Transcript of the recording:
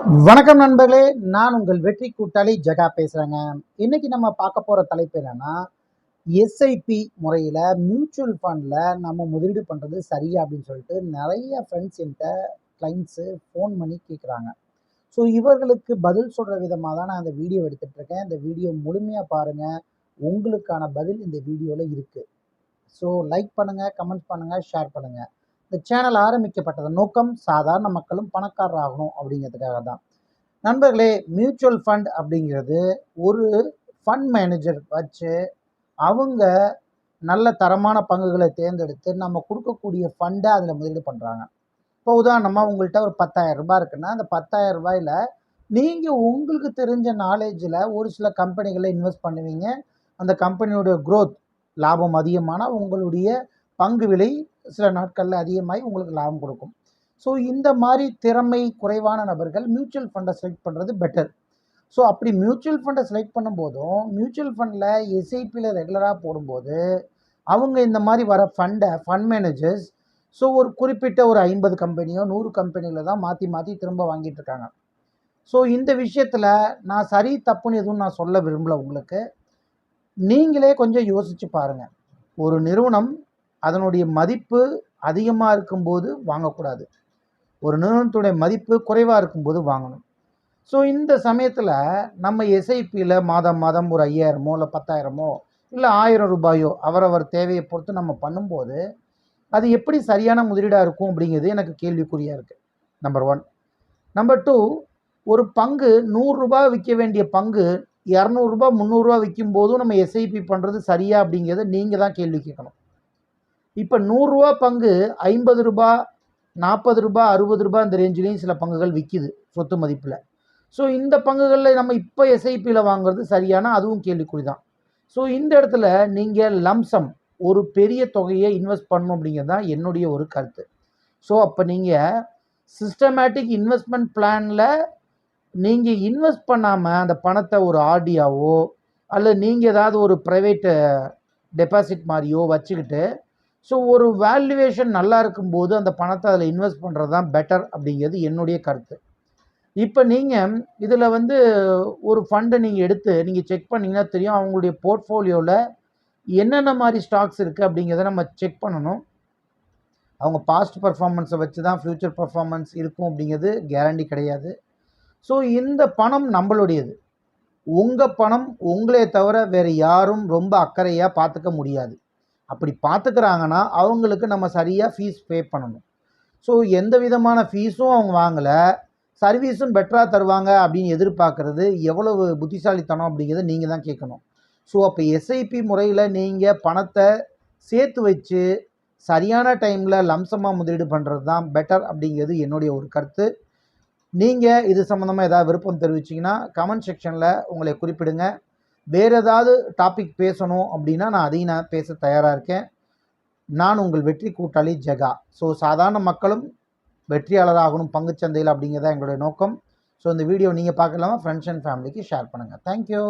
வணக்கம் நண்பர்களே, நான் உங்கள் வெற்றி கூட்டாளி ஜெகா பேசுகிறேங்க. இன்றைக்கி நம்ம பார்க்க போகிற தலைப்பு என்னென்னா, எஸ்ஐபி முறையில் மியூச்சுவல் ஃபண்டில் நம்ம முதலீடு பண்ணுறது சரியா அப்படின்னு சொல்லிட்டு நிறைய ஃப்ரெண்ட்ஸ் என்கிட்ட கிளைண்ட்ஸு ஃபோன் பண்ணி கேட்குறாங்க. ஸோ இவர்களுக்கு பதில் சொல்கிற விதமாக தான் நான் இந்த வீடியோ எடுத்துகிட்ருக்கேன். இந்த வீடியோ முழுமையாக பாருங்கள். உங்களுக்கான பதில் இந்த வீடியோவில் இருக்குது. ஸோ லைக் பண்ணுங்கள், கமெண்ட் பண்ணுங்கள், ஷேர் பண்ணுங்கள். இந்த சேனல் ஆரம்பிக்கப்பட்டது நோக்கம் சாதாரண மக்களும் பணக்காரர் ஆகணும் அப்படிங்கிறதுக்காக தான். நண்பர்களே, மியூச்சுவல் ஃபண்ட் அப்படிங்கிறது ஒரு ஃபண்ட் மேனேஜர் வச்சு அவங்க நல்ல தரமான பங்குகளை தேர்ந்தெடுத்து நம்ம கொடுக்கக்கூடிய ஃபண்டை அதில் முதலீடு பண்ணுறாங்க. இப்போ உதாரணமாக உங்கள்கிட்ட ஒரு 10,000 ரூபாய் இருக்குன்னா, அந்த 10,000 ரூபாயில் நீங்கள் உங்களுக்கு தெரிஞ்ச நாலேஜில் ஒரு சில கம்பெனிகளை இன்வெஸ்ட் பண்ணுவீங்க. அந்த கம்பெனியோட க்ரோத் லாபம் அதிகமானால் உங்களுடைய பங்கு விலை சில நாட்களில் அதிகமாகி உங்களுக்கு லாபம் கொடுக்கும். ஸோ இந்த மாதிரி திறமை குறைவான நபர்கள் மியூச்சுவல் ஃபண்டை செலக்ட் பண்ணுறது பெட்டர். ஸோ அப்படி மியூச்சுவல் ஃபண்டை செலக்ட் பண்ணும்போதும் மியூச்சுவல் ஃபண்டில் எஸ்ஐபியில் ரெகுலராக போடும்போது அவங்க இந்த மாதிரி வர ஃபண்ட் மேனேஜர்ஸ் ஸோ ஒரு குறிப்பிட்ட ஒரு 50 கம்பெனியோ 100 கம்பெனியில் தான் மாற்றி மாற்றி திரும்ப வாங்கிட்டு இருக்காங்க. ஸோ இந்த விஷயத்தில் நான் சரி தப்புன்னு எதுவும் நான் சொல்ல விரும்பலை. உங்களுக்கு நீங்களே கொஞ்சம் யோசித்து பாருங்கள். ஒரு நிறுவனம் அதனுடைய மதிப்பு அதிகமாக இருக்கும்போது வாங்கக்கூடாது, ஒரு நிறுவனத்துடைய மதிப்பு குறைவாக இருக்கும்போது வாங்கணும். ஸோ இந்த சமயத்தில் நம்ம எஸ்ஐபியில் மாதம் மாதம் ஒரு 5,000மோ இல்லை 10,000மோ இல்லை 1,000 ரூபாயோ அவரவர் தேவையை பொறுத்து நம்ம பண்ணும்போது அது எப்படி சரியான முதலீடாக இருக்கும் அப்படிங்கிறது எனக்கு கேள்விக்குறியாக இருக்குது. நம்பர் 1. நம்பர் 2, ஒரு பங்கு 100 ரூபாய் விற்க வேண்டிய பங்கு 200 ரூபாய் 300 ரூபாய் விற்கும் போதும் நம்ம எஸ்ஐபி பண்ணுறது சரியா அப்படிங்கிறத நீங்கள் தான் கேள்வி கேட்கணும். இப்போ 100 ரூபா பங்கு 50 ரூபாய் 40 ரூபாய் 60 ரூபாய் இந்த ரேஞ்சிலையும் சில பங்குகள் விற்கிது சொத்து மதிப்பில். ஸோ இந்த பங்குகளில் நம்ம இப்போ எஸ்ஐபியில் வாங்குறது சரியான, அதுவும் கேள்விக்குறி தான். ஸோ இந்த இடத்துல நீங்கள் லம்சம் ஒரு பெரிய தொகையை இன்வெஸ்ட் பண்ணணும் அப்படிங்கிறது தான் என்னுடைய ஒரு கருத்து. ஸோ அப்போ நீங்கள் சிஸ்டமேட்டிக் இன்வெஸ்ட்மெண்ட் பிளானில் நீங்கள் இன்வெஸ்ட் பண்ணாமல் அந்த பணத்தை ஒரு ஆர்டியாவோ அல்லது நீங்கள் ஏதாவது ஒரு ப்ரைவேட்டு டெபாசிட் மாதிரியோ வச்சுக்கிட்டு ஸோ ஒரு வேல்யூவேஷன் நல்லா இருக்கும்போது அந்த பணத்தை அதில் இன்வெஸ்ட் பண்ணுறது தான் பெட்டர் அப்படிங்கிறது என்னுடைய கருத்து. இப்போ நீங்கள் இதில் ஒரு ஃபண்டை நீங்கள் எடுத்து நீங்கள் செக் பண்ணிங்கன்னா தெரியும் அவங்களுடைய போர்ட்ஃபோலியோவில் என்னென்ன மாதிரி ஸ்டாக்ஸ் இருக்குது அப்படிங்கிறத நம்ம செக் பண்ணணும். அவங்க பாஸ்ட் பர்ஃபார்மன்ஸை வச்சு தான் ஃப்யூச்சர் பர்ஃபார்மன்ஸ் இருக்கும் அப்படிங்கிறது கேரண்டி கிடையாது. ஸோ இந்த பணம் நம்மளுடையது. உங்கள் பணம் உங்களே தவிர வேறு யாரும் ரொம்ப அக்கறையாக பார்த்துக்க முடியாது. அப்படி பார்த்துக்கிறாங்கன்னா அவங்களுக்கு நம்ம சரியாக ஃபீஸ் பே பண்ணணும். ஸோ எந்த விதமான ஃபீஸும் அவங்க வாங்கலை, சர்வீஸும் பெட்டராக தருவாங்க அப்படின்னு எதிர்பார்க்குறது எவ்வளவு புத்திசாலித்தனம் அப்படிங்கிறத நீங்கள் தான் கேட்கணும். ஸோ அப்போ எஸ்ஐபி முறையில் நீங்கள் பணத்தை சேர்த்து வச்சு சரியான டைமில் லம்சமாக முதலீடு பண்ணுறது தான் பெட்டர் அப்படிங்கிறது என்னுடைய ஒரு கருத்து. நீங்கள் இது சம்மந்தமாக ஏதாவது விருப்பம் தெரிவிச்சிங்கன்னா கமெண்ட் செக்ஷனில் உங்களை குறிப்பிடுங்க. வேறு ஏதாவது டாபிக் பேசணும் அப்படின்னா அதையும் பேச தயாராக இருக்கேன். நான் உங்கள் வெற்றி கூட்டாளி ஜெகா. ஸோ சாதாரண மக்களும் வெற்றியாளராகணும் பங்குச்சந்தையில் அப்படிங்கிறதா எங்களுடைய நோக்கம். ஸோ இந்த வீடியோ நீங்கள் பார்க்கலாமா ஃப்ரெண்ட்ஸ் அண்ட் ஃபேமிலிக்கு ஷேர் பண்ணுங்கள். தேங்க்யூ.